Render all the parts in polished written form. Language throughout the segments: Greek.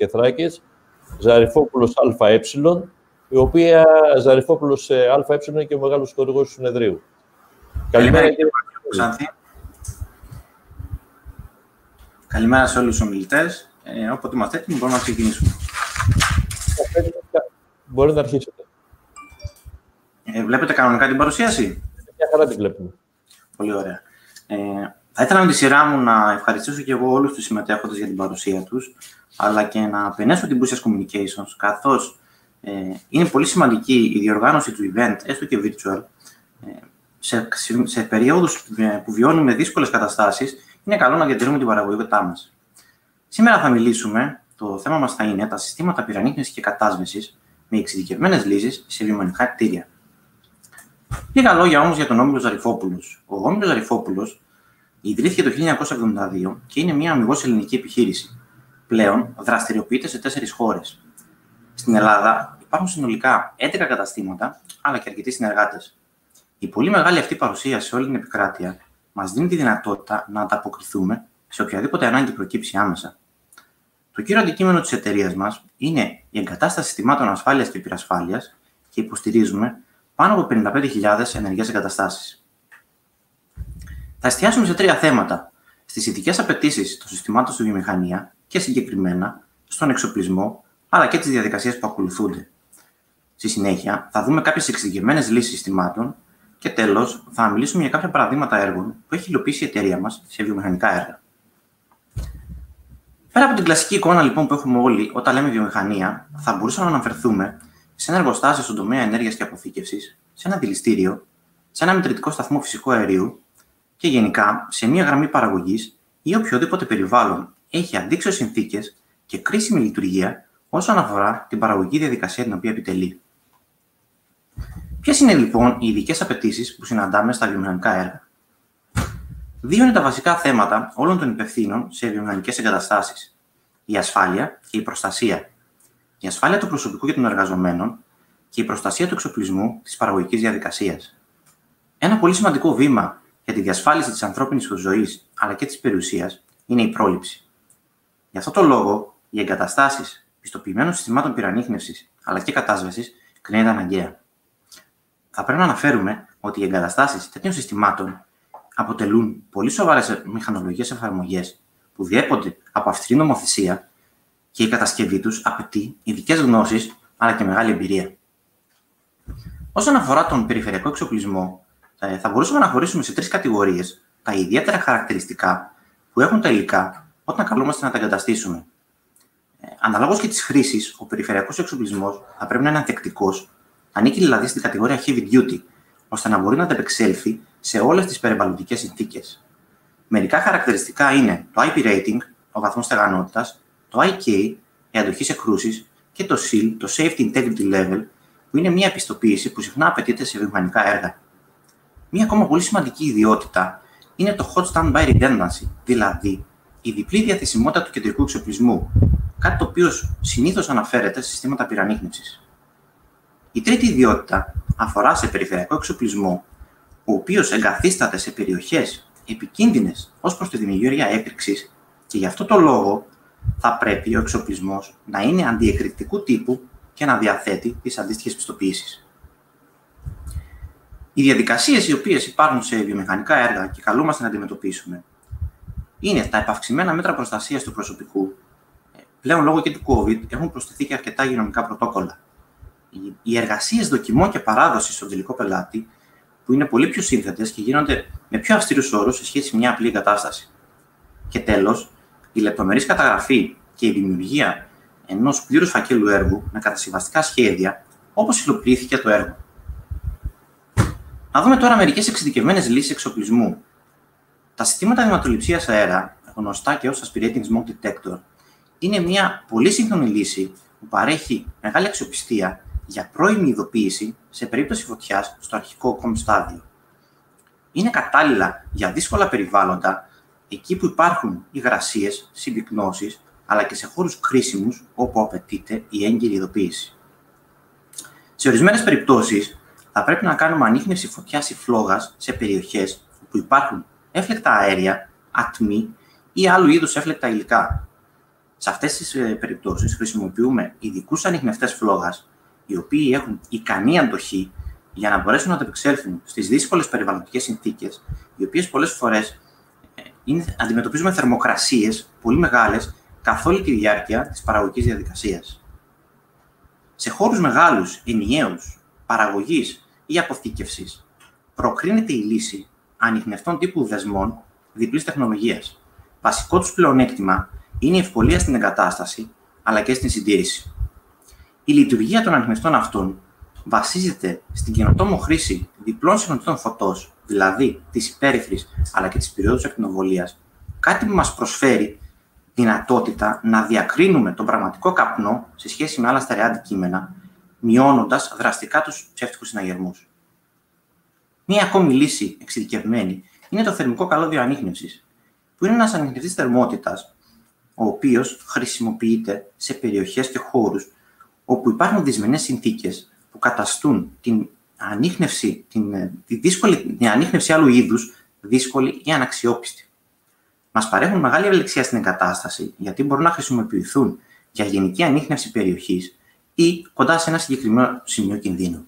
και Θράκης, Ζαριφόπουλος ΑΕ, η οποία Ζαριφόπουλος ΑΕ είναι και ο μεγάλος χορηγός του συνεδρίου. Καλημέρα, κύριε Ξάνθη. Καλημέρα σε όλους τους ομιλητές. Όποτε είμαστε έτοιμοι, μπορούμε να ξεκινήσουμε. Μπορείτε να αρχίσετε. Βλέπετε κανονικά την παρουσίαση? Μια χαρά την βλέπουμε. Πολύ ωραία. Θα ήθελα με τη σειρά μου να ευχαριστήσω και εγώ όλους τους συμμετέχοντες για την παρουσία τους, αλλά και να απενέσω την Boosters Communications, καθώς είναι πολύ σημαντική η διοργάνωση του event, έστω και virtual, σε περίοδους που βιώνουμε δύσκολες καταστάσεις. Είναι καλό να διατηρούμε την παραγωγικότητά μας. Σήμερα θα μιλήσουμε, το θέμα μας θα είναι τα συστήματα πυρανίχνησης και κατάσβεσης με εξειδικευμένες λύσεις σε βιομηχανικά κτίρια. Λίγα λόγια όμως για τον Όμιλο Ζαριφόπουλος. Ο Όμιλος Ζαριφόπουλος ιδρύθηκε το 1972 και είναι μια αμιγώς ελληνική επιχείρηση. Πλέον δραστηριοποιείται σε 4 χώρες. Στην Ελλάδα υπάρχουν συνολικά 11 καταστήματα, αλλά και αρκετοί συνεργάτες. Η πολύ μεγάλη αυτή παρουσία σε όλη την επικράτεια μας δίνει τη δυνατότητα να ανταποκριθούμε σε οποιαδήποτε ανάγκη προκύψει άμεσα. Το κύριο αντικείμενο της εταιρείας μας είναι η εγκατάσταση συστημάτων ασφάλειας και πυρασφάλειας και υποστηρίζουμε πάνω από 55.000 ενεργές εγκαταστάσεις. Θα εστιάσουμε σε 3 θέματα: στις ειδικές απαιτήσεις των συστημάτων στη βιομηχανία και συγκεκριμένα στον εξοπλισμό, αλλά και τις διαδικασίες που ακολουθούνται. Στη συνέχεια, θα δούμε κάποιες εξειδικευμένες λύσεις συστημάτων και τέλος, θα μιλήσουμε για κάποια παραδείγματα έργων που έχει υλοποιήσει η εταιρεία μας σε βιομηχανικά έργα. Πέρα από την κλασική εικόνα λοιπόν που έχουμε όλοι όταν λέμε βιομηχανία, θα μπορούσαμε να αναφερθούμε σε ένα εργοστάσιο στον τομέα ενέργειας και αποθήκευσης, σε ένα δηληστήριο, σε ένα μετρητικό σταθμό φυσικού αερίου και γενικά σε μια γραμμή παραγωγής ή οποιοδήποτε περιβάλλον έχει αντίξωες συνθήκες και κρίσιμη λειτουργία όσον αφορά την παραγωγική διαδικασία την οποία επιτελεί. Ποιες είναι λοιπόν οι ειδικές απαιτήσεις που συναντάμε στα βιομηχανικά έργα? 2 είναι τα βασικά θέματα όλων των υπευθύνων σε βιομηχανικές εγκαταστάσεις: η ασφάλεια και η προστασία. Η ασφάλεια του προσωπικού και των εργαζομένων και η προστασία του εξοπλισμού της παραγωγικής διαδικασίας. Ένα πολύ σημαντικό βήμα για τη διασφάλιση της ανθρώπινης ζωής αλλά και της περιουσίας είναι η πρόληψη. Γι' αυτό το λόγο, οι εγκαταστάσεις πιστοποιημένων συστημάτων πυρανίχνευσης αλλά και κατάσβεσης κρίνεται αναγκαία. Θα πρέπει να αναφέρουμε ότι οι εγκαταστάσεις τέτοιων συστημάτων αποτελούν πολύ σοβαρές μηχανολογικές εφαρμογές που διέπονται από αυστηρή νομοθεσία και η κατασκευή τους απαιτεί ειδικές γνώσεις αλλά και μεγάλη εμπειρία. Όσον αφορά τον περιφερειακό εξοπλισμό, θα μπορούσαμε να χωρίσουμε σε 3 κατηγορίες τα ιδιαίτερα χαρακτηριστικά που έχουν τα υλικά όταν καλούμαστε να τα εγκαταστήσουμε. Αναλόγως και της χρήσης, ο περιφερειακός εξοπλισμός θα πρέπει να είναι ανθεκτικός, ανήκει δηλαδή στην κατηγορία heavy duty, ώστε να μπορεί να ανταπεξέλθει σε όλες τις περιβαλλοντικές συνθήκες. Μερικά χαρακτηριστικά είναι το IP rating, ο βαθμός στεγανότητας, το IK, η αντοχή σε κρούσεις και το SEAL, το Safety Integrity Level, που είναι μια επιστοποίηση που συχνά απαιτείται σε βιομηχανικά έργα. Μια ακόμα πολύ σημαντική ιδιότητα είναι το Hot Standby Redundancy, δηλαδή η διπλή διαθεσιμότητα του κεντρικού εξοπλισμού, κάτι το οποίο συνήθως αναφέρεται σε συστήματα πυρανίχνευσης. Η τρίτη ιδιότητα αφορά σε περιφερειακό εξοπλισμό, ο οποίος εγκαθίσταται σε περιοχές επικίνδυνες ως προς τη δημιουργία έκρηξης και γι' αυτό το λόγο θα πρέπει ο εξοπλισμός να είναι αντιεκρηκτικού τύπου και να διαθέτει τις αντίστοιχες πιστοποιήσεις. Οι διαδικασίες οι οποίες υπάρχουν σε βιομηχανικά έργα και καλούμαστε να αντιμετωπίσουμε είναι τα επαυξημένα μέτρα προστασίας του προσωπικού. Πλέον λόγω και του COVID έχουν προσθεθεί και αρκετά υγειονομικά πρωτόκολλα. Οι εργασίες δοκιμών και παράδοσης στον τελικό πελάτη, που είναι πολύ πιο σύνθετες και γίνονται με πιο αυστηρούς όρους σε σχέση με μια απλή εγκατάσταση. Και τέλος, η λεπτομερής καταγραφή και η δημιουργία ενός πλήρους φακέλου έργου με κατασκευαστικά σχέδια, όπως υλοποιήθηκε το έργο. Να δούμε τώρα μερικές εξειδικευμένες λύσεις εξοπλισμού. Τα συστήματα αιματοληψίας αέρα, γνωστά και ως Aspirating Smoke Detector, είναι μια πολύ σύγχρονη λύση που παρέχει μεγάλη αξιοπιστία για πρώιμη ειδοποίηση σε περίπτωση φωτιάς στο αρχικό στάδιο. Είναι κατάλληλα για δύσκολα περιβάλλοντα, εκεί που υπάρχουν υγρασίες, συμπυκνώσεις, αλλά και σε χώρους κρίσιμους όπου απαιτείται η έγκυρη ειδοποίηση. Σε ορισμένες περιπτώσεις, θα πρέπει να κάνουμε ανίχνευση φωτιάς ή φλόγας σε περιοχές όπου υπάρχουν έφλεκτα αέρια, ατμοί ή άλλου είδους έφλεκτα υλικά. Σε αυτές τις περιπτώσεις χρησιμοποιούμε ειδικούς ανιχνευτές φλόγας, οι οποίοι έχουν ικανή αντοχή για να μπορέσουν να ανταπεξέλθουν στις δύσκολες περιβαλλοντικές συνθήκες, οι οποίες πολλές φορές αντιμετωπίζουμε θερμοκρασίες πολύ μεγάλες καθ' όλη τη διάρκεια της παραγωγικής διαδικασίας. Σε χώρους μεγάλους, ενιαίους, παραγωγής ή αποθήκευσης, προκρίνεται η λύση ανιχνευτών τύπου δεσμών διπλής τεχνολογίας. Βασικό τους πλεονέκτημα είναι η ευκολία στην εγκατάσταση αλλά και στην συντήρηση. Η λειτουργία των ανιχνευτών αυτών βασίζεται στην καινοτόμο χρήση διπλών συχνοτήτων φωτός, δηλαδή της υπέρυθρης αλλά και της πυριώδους ακτινοβολίας, κάτι που μας προσφέρει δυνατότητα να διακρίνουμε τον πραγματικό καπνό σε σχέση με άλλα στερεά αντικείμενα, μειώνοντας δραστικά τους ψεύτικους συναγερμούς. Μία ακόμη λύση εξειδικευμένη είναι το θερμικό καλώδιο ανίχνευσης, που είναι ένας ανιχνευτής θερμότητας, ο οποίος χρησιμοποιείται σε περιοχές και χώρους όπου υπάρχουν δυσμενές συνθήκες που καταστούν την ανίχνευση, την ανίχνευση άλλου είδους δύσκολη ή αναξιόπιστη. Μας παρέχουν μεγάλη ευελιξία στην εγκατάσταση, γιατί μπορούν να χρησιμοποιηθούν για γενική ανίχνευση περιοχής ή κοντά σε ένα συγκεκριμένο σημείο κινδύνου.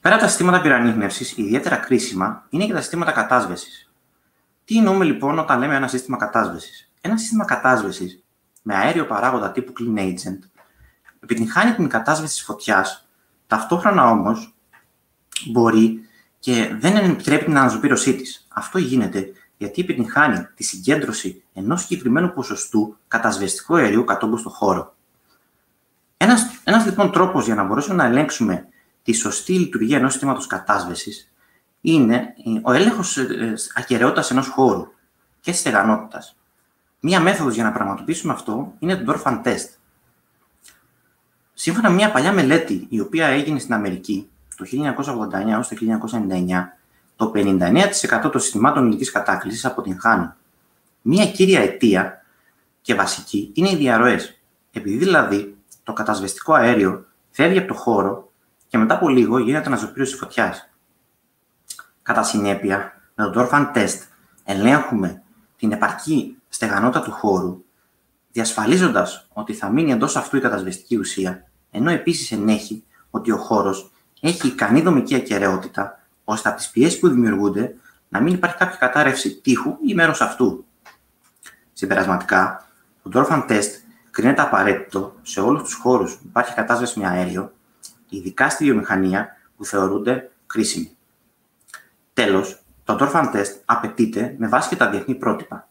Πέρα από τα συστήματα πυροανίχνευσης, ιδιαίτερα κρίσιμα είναι και τα συστήματα κατάσβεσης. Τι εννοούμε λοιπόν όταν λέμε ένα σύστημα κατάσβεσης? Ένα σύστημα κατάσβεσης με αέριο παράγοντα τύπου clean agent επιτυγχάνει την κατάσβεση της φωτιάς, ταυτόχρονα όμως μπορεί και δεν επιτρέπει την αναζωπήρωσή της. Αυτό γίνεται γιατί επιτυγχάνει τη συγκέντρωση ενός συγκεκριμένου ποσοστού κατασβεστικού αερίου κατόγκου στον χώρο. Ένας λοιπόν τρόπος για να μπορέσουμε να ελέγξουμε τη σωστή λειτουργία ενός συστήματος κατάσβεσης είναι ο έλεγχος ακεραιότητας ενός χώρου και της στεγανότητας. Μία μέθοδος για να πραγματοποιήσουμε αυτό είναι το Dorfman test. Σύμφωνα με μια παλιά μελέτη η οποία έγινε στην Αμερική το 1989 έως το 1999, το 59% των συστημάτων υλικής κατάκλυσης αποτυγχάνουν. Μία κύρια αιτία και βασική είναι οι διαρροές. Επειδή δηλαδή το κατασβεστικό αέριο φεύγει από το χώρο και μετά από λίγο γίνεται αναζωπήρωση φωτιάς. Κατά συνέπεια, με το Dorfman test ελέγχουμε την επαρκή στεγανότητα του χώρου, διασφαλίζοντας ότι θα μείνει εντός αυτού η κατασβεστική ουσία, ενώ επίσης ενέχει ότι ο χώρος έχει ικανή δομική ακεραιότητα, ώστε από τις πιέσεις που δημιουργούνται να μην υπάρχει κάποια κατάρρευση τείχου ή μέρος αυτού. Συμπερασματικά, το Dorfman test κρίνεται απαραίτητο σε όλους τους χώρους που υπάρχει κατάσβεση με αέριο, ειδικά στη βιομηχανία που θεωρούνται κρίσιμοι. Τέλος, το Dorfman test απαιτείται με βάση και τα διεθνή πρότυπα.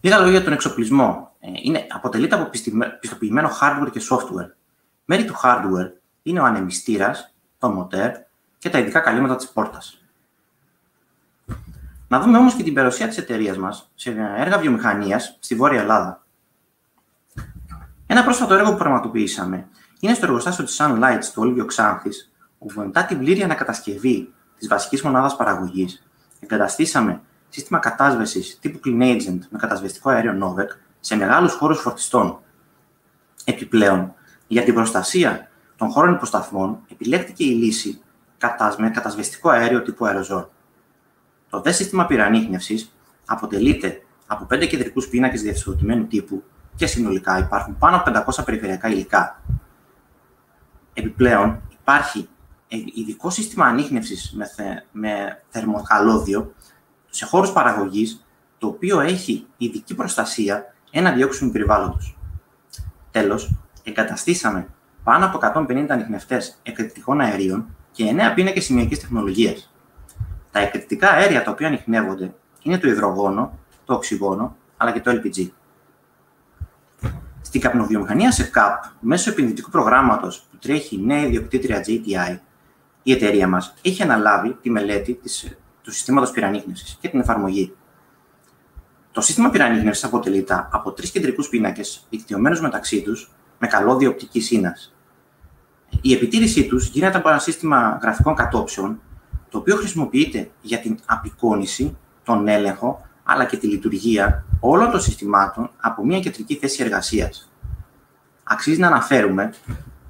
Λίγα λόγια για τον εξοπλισμό. Αποτελείται από πιστοποιημένο hardware και software. Μέρη του hardware είναι ο ανεμιστήρας, το μοτέρ και τα ειδικά καλύματα της πόρτας. Να δούμε όμως και την παρουσία της εταιρείας μας σε έργα βιομηχανίας στη Βόρεια Ελλάδα. Ένα πρόσφατο έργο που πραγματοποιήσαμε είναι στο εργοστάσιο της Sunlight στο Όλυβιο Ξάνθης, όπου μετά την πλήρη ανακατασκευή της βασικής μονάδας παραγωγής εγκαταστήσαμε σύστημα κατάσβεσης τύπου clean agent με κατασβεστικό αέριο Novec σε μεγάλους χώρους φορτιστών. Επιπλέον, για την προστασία των χώρων υποσταθμών επιλέχθηκε η λύση με κατασβεστικό αέριο τύπου αεροζόλ. Το δε σύστημα πυροανίχνευσης αποτελείται από 5 κεντρικούς πίνακες διευθυντημένου τύπου και συνολικά υπάρχουν πάνω από 500 περιφερειακά υλικά. Επιπλέον, υπάρχει ειδικό σύστημα ανίχνευσης με θερμοκαλώδιο σε χώρους παραγωγής, το οποίο έχει ειδική προστασία έναντι όξυνου περιβάλλοντος. Τέλος, εγκαταστήσαμε πάνω από 150 ανιχνευτές εκρηκτικών αερίων και 9 πίνακες σημειακής τεχνολογίας. Τα εκρηκτικά αέρια τα οποία ανιχνεύονται είναι το υδρογόνο, το οξυγόνο αλλά και το LPG. Στην καπνοβιομηχανία σε ΚΑΠ, μέσω επενδυτικού προγράμματος που τρέχει η νέα ιδιοκτήτρια JTI, η εταιρεία μας έχει αναλάβει τη μελέτη του συστήματος πυροανίχνευσης και την εφαρμογή. Το σύστημα πυροανίχνευσης αποτελείται από 3 κεντρικούς πίνακες δικτυωμένους μεταξύ τους με καλώδιο οπτικής ίνας. Η επιτήρησή τους γίνεται από ένα σύστημα γραφικών κατόψεων, το οποίο χρησιμοποιείται για την απεικόνιση, τον έλεγχο αλλά και τη λειτουργία όλων των συστημάτων από μια κεντρική θέση εργασίας. Αξίζει να αναφέρουμε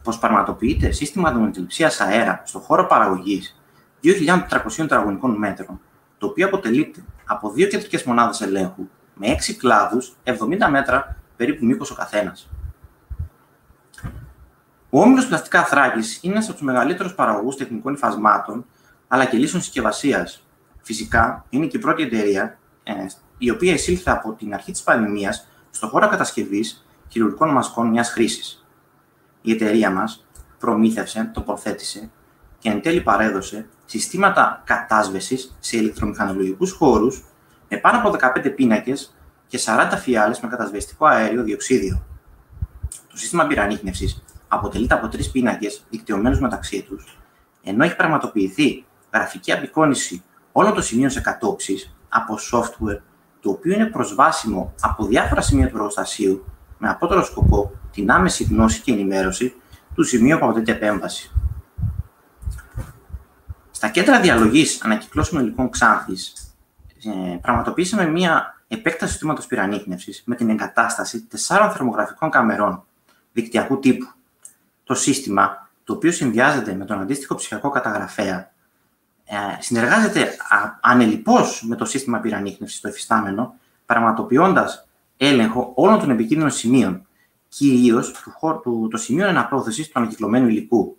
πως πραγματοποιείται σύστημα δομοτηληψίας αέρα στον χώρο παραγωγής 2.400 τετραγωνικών μέτρων, το οποίο αποτελείται από 2 κεντρικές μονάδες ελέγχου με 6 κλάδους, 70 μέτρα περίπου μήκος ο καθένας. Ο Όμιλος Πλαστικά Θράκης είναι ένας από τους μεγαλύτερους παραγωγούς τεχνικών υφασμάτων αλλά και λύσεων συσκευασίας. Φυσικά, είναι και η πρώτη εταιρεία η οποία εισήλθε από την αρχή της πανδημίας στον χώρο κατασκευής χειρουργικών μασκών μιας χρήσης. Η εταιρεία μας προμήθευσε, τοποθέτησε και εν τέλει παρέδωσε συστήματα κατάσβεσης σε ηλεκτρομηχανολογικούς χώρους με πάνω από 15 πίνακες και 40 φιάλες με κατασβεστικό αέριο διοξίδιο. Το σύστημα πυρανίχνευσης αποτελείται από 3 πίνακες δικτυωμένους μεταξύ τους, ενώ έχει πραγματοποιηθεί γραφική απεικόνιση όλων των σημείων σε κατόψεις από software, το οποίο είναι προσβάσιμο από διάφορα σημεία του εργοστασίου με απότερο σκοπό την άμεση γνώση και ενημέρωση του σημείου από τέτοια επέμβαση. Στα κέντρα διαλογής ανακυκλώσιμων υλικών Ξάνθης, πραγματοποιήσαμε μία επέκταση του συστήματος πυρανίχνευσης με την εγκατάσταση 4 θερμογραφικών καμερών δικτυακού τύπου. Το σύστημα, το οποίο συνδυάζεται με τον αντίστοιχο ψηφιακό καταγραφέα, συνεργάζεται ανελιπώς με το σύστημα πυρανίχνευσης το εφιστάμενο, πραγματοποιώντας έλεγχο όλων των επικίνδυνων σημείων, κυρίως των σημείων αναπρόθεσης του ανακυκλωμένου υλικού.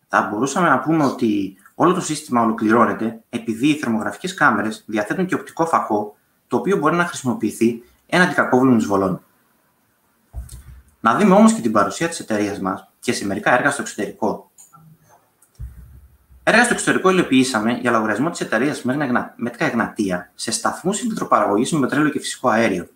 Θα μπορούσαμε να πούμε ότι όλο το σύστημα ολοκληρώνεται επειδή οι θερμογραφικές κάμερες διαθέτουν και οπτικό φακό, το οποίο μπορεί να χρησιμοποιηθεί έναντι κακόβουλων εισβολών. Να δούμε όμως και την παρουσία της εταιρείας μας και σε μερικά έργα στο εξωτερικό. Έργα στο εξωτερικό υλοποιήσαμε για λογαριασμό της εταιρείας Μέτκα Εγνατία σε σταθμούς ηλεκτροπαραγωγής με πετρέλαιο και φυσικό αέριο.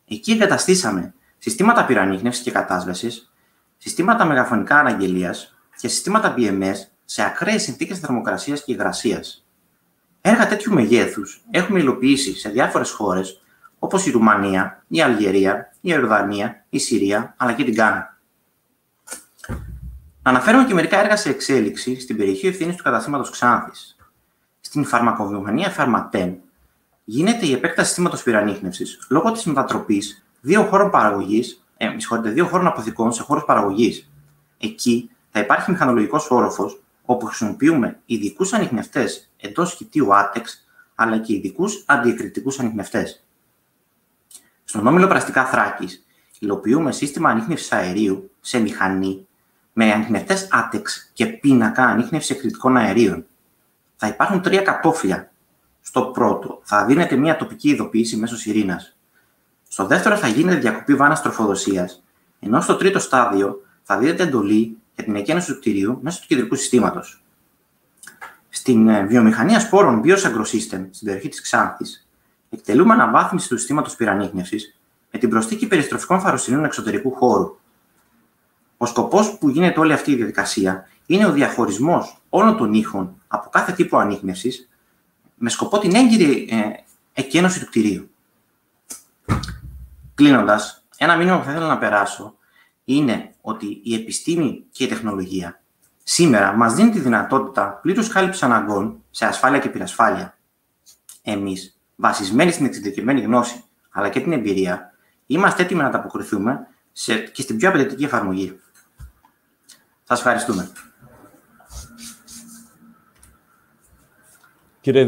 Εκεί εγκαταστήσαμε συστήματα πυρανίχνευσης και κατάσβεσης, συστήματα μεγαφωνικά αναγγελίας και συστήματα BMS σε ακραίες συνθήκες θερμοκρασίας και υγρασίας. Έργα τέτοιου μεγέθους έχουμε υλοποιήσει σε διάφορες χώρες όπως η Ρουμανία, η Αλγερία, η Ιορδανία, η Συρία αλλά και την Γκάνα. Να αναφέρουμε και μερικά έργα σε εξέλιξη στην περιοχή ευθύνης του καταστήματος Ξάνθης. Στην φαρμακοβιομηχανία Φαρματέν γίνεται η επέκταση συστήματος πυρανίχνευσης λόγω της μετατροπής 2 χώρων αποθηκών σε χώρους παραγωγής. Εκεί θα υπάρχει μηχανολογικός όροφος όπου χρησιμοποιούμε ειδικούς ανιχνευτές εντός χυτίου ATEX αλλά και ειδικούς αντιεκρηκτικούς ανιχνευτές. Στον Όμιλο Πλαστικά Θράκης υλοποιούμε σύστημα ανίχνευσης αερίου σε μηχανή με ανιχνευτές ATEX και πίνακα ανίχνευσης εκρηκτικών αερίων. Θα υπάρχουν 3 κατόφλια. Στο πρώτο θα δίνεται μια τοπική ειδοποίηση μέσω σιρήνας. Στο δεύτερο θα γίνεται διακοπή βάνας τροφοδοσίας, ενώ στο τρίτο στάδιο θα δίνεται εντολή για την εκένωση του κτηρίου μέσω του κεντρικού συστήματος. Στην βιομηχανία σπόρων Bios AgroSystem στην περιοχή της Ξάνθης, εκτελούμε αναβάθμιση του συστήματος πυρανίχνευσης με την προσθήκη περιστροφικών φαροσυνών εξωτερικού χώρου. Ο σκοπός που γίνεται όλη αυτή η διαδικασία είναι ο διαχωρισμός όλων των ήχων από κάθε τύπο ανίχνευσης με σκοπό την έγκυρη εκένωση του κτηρίου. Κλείνοντας, ένα μήνυμα που θα ήθελα να περάσω είναι ότι η επιστήμη και η τεχνολογία σήμερα μας δίνει τη δυνατότητα πλήρους κάλυψης αναγκών σε ασφάλεια και πυρασφάλεια. Εμείς, βασισμένοι στην εξειδικευμένη γνώση αλλά και την εμπειρία, είμαστε έτοιμοι να ανταποκριθούμε και στην πιο απαιτητική εφαρμογή. Σας ευχαριστούμε. Κύριε